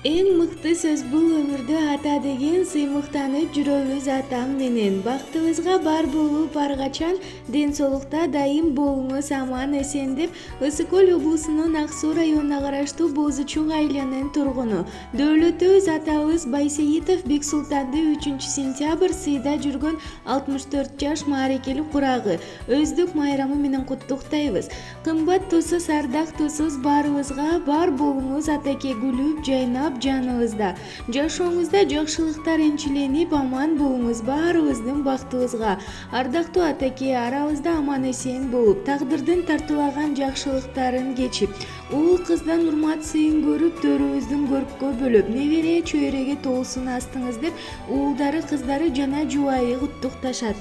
Эң мыкты сөз бул өмүрдө ата деген сыймыктанып жүрөбүз атам менен. Бактыбызга бар болуп ар качан, ден соолукта дайым болуңуз аман эсен деп Ысык Көл облусунун Ак Суу районуна караштуу Бозу Чоң айылынын тургуну Дөөлөтөбүз атабыз Байсейитов Бексултанды 3-сентябрь сыйда жүргөн 64 жаш маарекелик курагы өздүк майрамы менен куттуктайбыз. Кымбат тусуз, ардак тусуз баарыбызга бар болуңуз атаке күлүп жайнап жаныбызда. Жашооңузда жакшылыктар энчиленип аман болуңуз баарыбыздын бактыбызга. Ардактуу атаке, арабызда аман эсен болуп, тагдырдын тартуулаган жакшылыктарын кечип, уул кыздан урмат сыйын көрүп, төрүбүздүн көрккө бөлөп, небере чөйрөгө толсун астыңыз деп уулдары, кыздары жана жубайы куттукташат.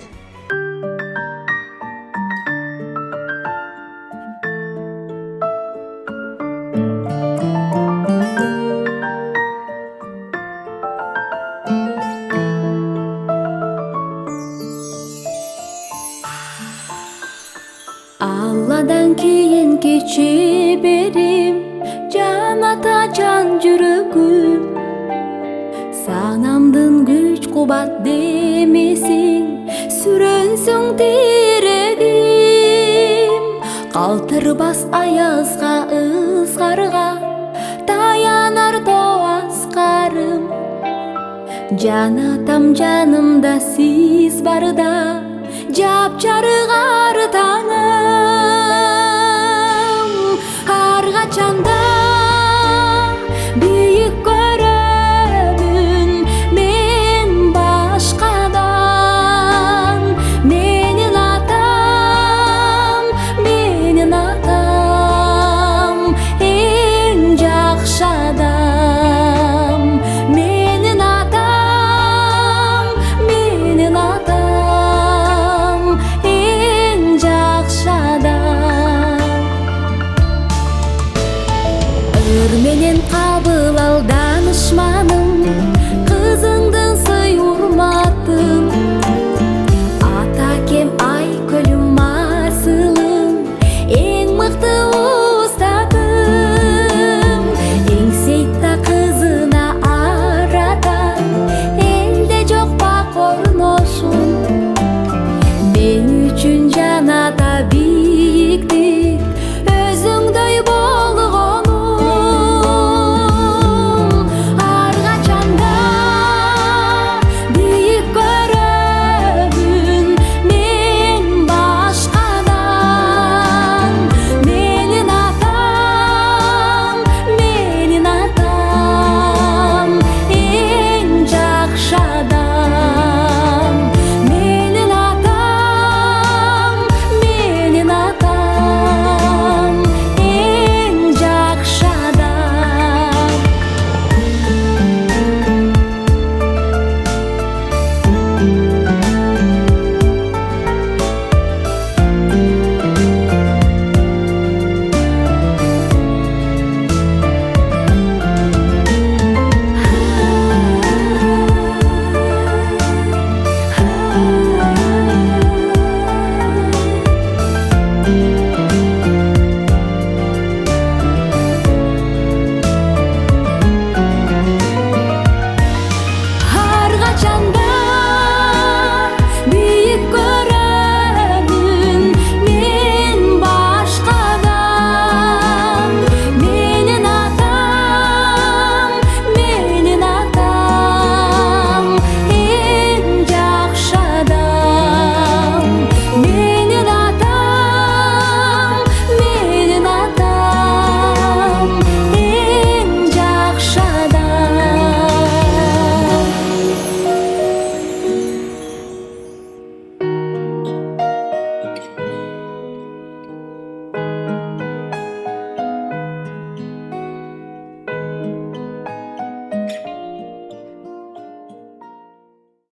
Алладан кийин кече берим, жан ата жан жүрөгүм. Санамдын күч кубат демесиң, сүрөнсөң тирегим. Калтырбас аязга, ызгарга, таянар тоас карым. Жан атам жанымда сиз барда, жапжарыгар таңым. Ар качанда бийик көрөмүн мен башкадан. Менин атам эң жакшы адам. Менин атам эң жакшы адам. Ыр менен кабыл ал данышманым,